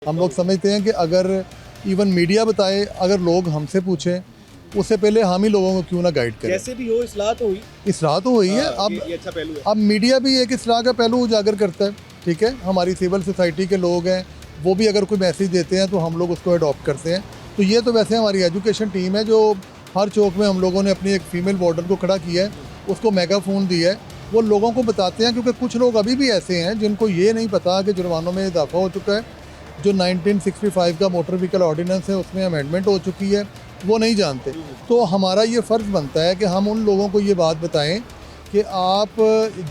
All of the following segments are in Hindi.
हम लोग समझते हैं कि अगर इवन मीडिया बताए, अगर लोग हमसे पूछें, उससे पहले हम ही लोगों को क्यों ना गाइड करें। जैसे भी हो इस्लाह तो हुई। इसराह तो हुई है। अब ये अच्छा पहलू है। अब मीडिया भी एक इसराह का पहलू उजागर करता है। ठीक है, हमारी सिविल सोसाइटी के लोग हैं, वो भी अगर कोई मैसेज देते हैं तो हम लोग उसको अडॉप्ट करते हैं। तो ये तो वैसे हमारी एजुकेशन टीम है, जो हर चौक में हम लोगों ने अपनी एक फ़ीमेल वार्डन को खड़ा किया है, उसको मेगाफोन दिया है, वो लोगों को बताते हैं। क्योंकि कुछ लोग अभी भी ऐसे हैं जिनको ये नहीं पता कि जुर्मानों में इजाफा हो चुका है, जो 1965 का मोटर व्हीकल ऑर्डिनेंस है उसमें अमेंडमेंट हो चुकी है, वो नहीं जानते। तो हमारा ये फ़र्ज़ बनता है कि हम उन लोगों को ये बात बताएं कि आप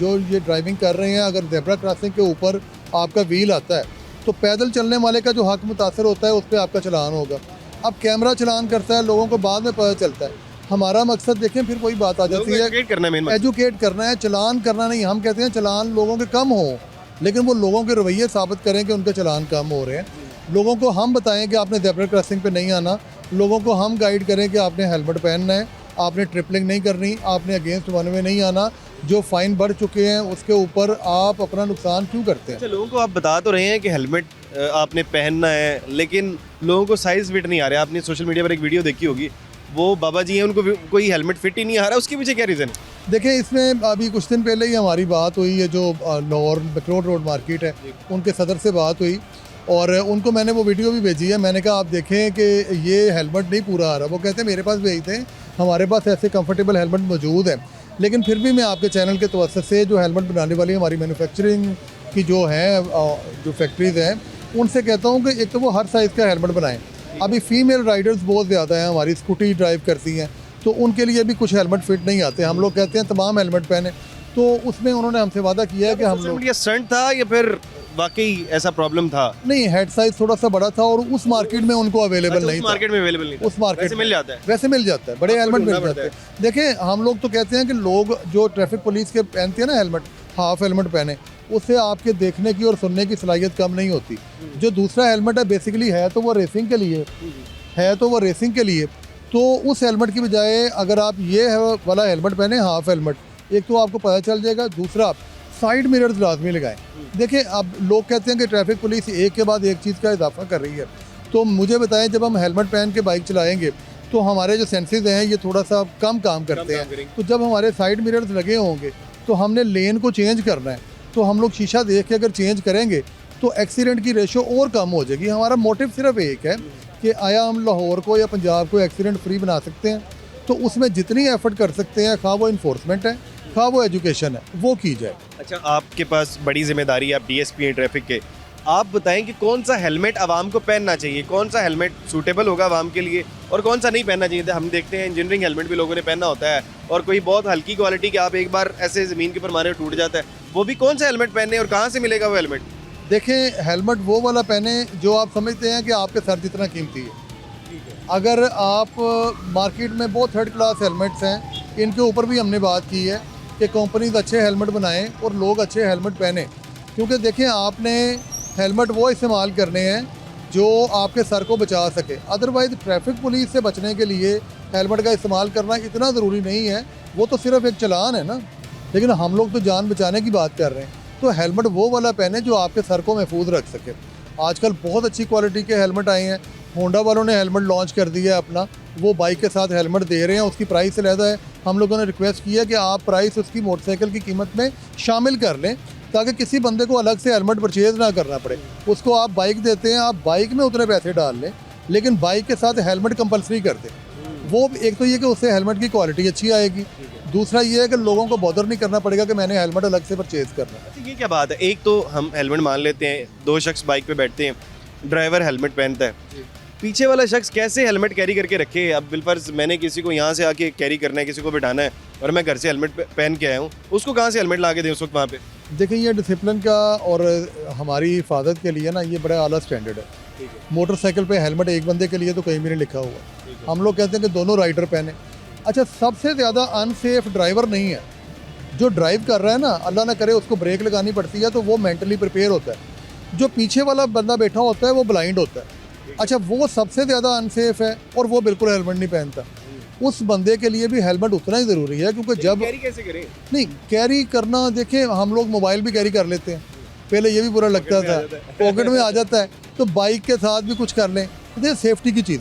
जो ये ड्राइविंग कर रहे हैं, अगर ज़ेब्रा क्रॉसिंग के ऊपर आपका व्हील आता है तो पैदल चलने वाले का जो हक मुतासर होता है उस पर आपका चलान होगा। अब कैमरा चलान करता है, लोगों को बाद में पता चलता है। हमारा मकसद देखें, फिर वही बात आ जाती है, एजुकेट करना है मेन मकसद। एजुकेट करना है, चलान करना नहीं। हम कहते हैं चलान लोगों के कम हो, लेकिन वो लोगों के रवैये साबित करें कि उनके चलान कम हो रहे हैं। लोगों को हम बताएं कि आपने ज़ेब्रा क्रॉसिंग पे नहीं आना, लोगों को हम गाइड करें कि आपने हेलमेट पहनना है, आपने ट्रिपलिंग नहीं करनी, आपने अगेंस्ट वन वे नहीं आना, जो फ़ाइन बढ़ चुके हैं उसके ऊपर आप अपना नुकसान क्यों करते हैं। अच्छा, लोगों को आप बता तो रहे हैं कि हेलमेट आपने पहनना है, लेकिन लोगों को साइज फिट नहीं आ रहा है। आपने सोशल मीडिया पर एक वीडियो देखी होगी, वो बाबा जी हैं, उनको कोई हेलमेट फिट ही नहीं आ रहा। उसके पीछे क्या रीज़न है? देखिए, इसमें अभी कुछ दिन पहले ही हमारी बात हुई है, जो लाहौर बकरोड रोड मार्केट है, उनके सदर से बात हुई और उनको मैंने वो वीडियो भी भेजी है। मैंने कहा आप देखें कि ये हेलमेट नहीं पूरा आ रहा। वो कहते हैं मेरे पास भेजते हैं, हमारे पास ऐसे कंफर्टेबल हेलमेट मौजूद है। लेकिन फिर भी मैं आपके चैनल के तवज्जुह से जो हेलमेट बनाने वाली हमारी मैन्युफैक्चरिंग की जो है जो फैक्ट्रीज़ हैं, उनसे कहता हूँ कि एक तो वो हर साइज़ का हेलमेट बनाएं। अभी फ़ीमेल राइडर्स बहुत ज़्यादा हैं, हमारी स्कूटी ड्राइव करती हैं, तो उनके लिए भी कुछ हेलमेट फिट नहीं आते। हम लोग कहते हैं तमाम हेलमेट पहने, तो उसमें उन्होंने हमसे वादा किया है कि हम लोग, ये स्टंट था या फिर वाकई ऐसा प्रॉब्लम था? नहीं, हेड साइज थोड़ा सा बड़ा था और उस मार्केट में उनको अवेलेबल अच्छा, नहीं उस था। मार्केट में अवेलेबल नहीं था। उस मार्केट वैसे में मिल जाता है। वैसे मिल जाता है, बड़े आपको हेलमेट मिल ढूंढना जाते हैं। देखें, हम लोग तो कहते हैं कि लोग जो ट्रैफिक पुलिस के पहनते हैं ना हेलमेट, हाफ हेलमेट पहने, उससे आपके देखने की और सुनने की सलाहियत कम नहीं होती। जो दूसरा हेलमेट है बेसिकली है तो वो रेसिंग के लिए है, तो वो रेसिंग के लिए, तो उस हेलमेट की बजाय अगर आप ये वाला हेलमेट पहने, हाफ हेलमेट, एक तो आपको पता चल जाएगा, दूसरा साइड मिरर्स लाजमी लगाएं। देखिए, अब लोग कहते हैं कि ट्रैफिक पुलिस एक के बाद एक चीज़ का इजाफा कर रही है, तो मुझे बताएं, जब हम हेलमेट पहन के बाइक चलाएंगे तो हमारे जो सेंसेस हैं ये थोड़ा सा कम काम करते हैं। तो जब हमारे साइड मिरर्स लगे होंगे तो हमने लेन को चेंज करना है, तो हम लोग शीशा देख के अगर चेंज करेंगे तो एक्सीडेंट की रेशो और कम हो जाएगी। हमारा मोटिव सिर्फ एक है कि आया हम लाहौर को या पंजाब को एक्सीडेंट फ्री बना सकते हैं, तो उसमें जितनी एफर्ट कर सकते हैं, खा वो इन्फोर्समेंट है, खा वो एजुकेशन है, वो की जाए। अच्छा, आपके पास बड़ी जिम्मेदारी है, आप डीएसपी हैं ट्रैफिक के। आप बताएं कि कौन सा हेलमेट आवाम को पहनना चाहिए, कौन सा हेलमेट सूटेबल होगा आवाम के लिए और कौन सा नहीं पहनना चाहिए। हम देखते हैं इंजीनियरिंग हेलमेट भी लोगों ने पहनना होता है, और कोई बहुत हल्की क्वालिटी के आप एक बार ऐसे ज़मीन के ऊपर मारे टूट जाता है। वो भी कौन सा हेलमेट पहनने और कहाँ से मिलेगा वो हेलमेट? देखें, हेलमेट वो वाला पहने जो आप समझते हैं कि आपके सर जितना कीमती है। अगर आप मार्केट में बहुत थर्ड क्लास हेलमेट्स हैं, इनके ऊपर भी हमने बात की है कि कंपनीज अच्छे हेलमेट बनाएं और लोग अच्छे हेलमेट पहने। क्योंकि देखें, आपने हेलमेट वो इस्तेमाल करने हैं जो आपके सर को बचा सके। अदरवाइज़ ट्रैफिक पुलिस से बचने के लिए हेलमेट का इस्तेमाल करना इतना ज़रूरी नहीं है, वो तो सिर्फ एक चलान है ना। लेकिन हम लोग तो जान बचाने की बात कर रहे हैं, तो हेलमेट वो वाला पहने जो आपके सर को महफूज रख सके। आजकल बहुत अच्छी क्वालिटी के हेलमेट आए हैं। होंडा वालों ने हेलमेट लॉन्च कर दिया है अपना, वो बाइक के साथ हेलमेट दे रहे हैं, उसकी प्राइस अलग है। हम लोगों ने रिक्वेस्ट की है कि आप प्राइस उसकी मोटरसाइकिल की कीमत में शामिल कर लें, ताकि किसी बंदे को अलग से हेलमेट परचेज़ ना करना पड़े। उसको आप बाइक देते हैं, आप बाइक में उतने पैसे डाल लें, लेकिन बाइक के साथ हेलमेट कंपलसरी कर दें। वो एक तो ये कि उससे हेलमेट की क्वालिटी अच्छी आएगी, दूसरा ये है कि लोगों को बॉदर नहीं करना पड़ेगा कि मैंने हेलमेट अलग से परचेज़ करना है। अच्छा, ये क्या बात है? एक तो हम हेलमेट मान लेते हैं, दो शख्स बाइक पे बैठते हैं, ड्राइवर हेलमेट पहनता है, पीछे वाला शख्स कैसे हेलमेट कैरी करके रखे? अब बिलफर्ज मैंने किसी को यहाँ से आके कैरी करना है, किसी को बिठाना है, और मैं घर से हेलमेट पहन के आया हूँ, उसको कहाँ से हेलमेट ला के दें उस वक्त वहाँ पे? देखिए, ये डिसिप्लिन का और हमारी हिफाजत के लिए ना ये बड़ा आला स्टैंडर्ड है। मोटरसाइकिल पे हेलमेट एक बंदे के लिए तो कहीं भी नहीं लिखा हुआ। हम लोग कहते हैं कि दोनों राइडर पहने। अच्छा, सबसे ज़्यादा अनसेफ ड्राइवर नहीं है, जो ड्राइव कर रहा है ना, अल्लाह ना करे उसको ब्रेक लगानी पड़ती है तो वो मेंटली प्रिपेयर होता है। जो पीछे वाला बंदा बैठा होता है वो ब्लाइंड होता है। अच्छा, वो सबसे ज़्यादा अनसेफ है और वो बिल्कुल हेलमेट नहीं पहनता। उस बंदे के लिए भी हेलमेट उतना ही ज़रूरी है, क्योंकि जब कैरी कैसे करें? नहीं कैरी करना, देखें, हम लोग मोबाइल भी कैरी कर लेते हैं, पहले ये भी बुरा लगता था, पॉकेट में आ जाता है। तो बाइक के साथ भी कुछ कर लें। तो ये सेफ्टी की चीज़ें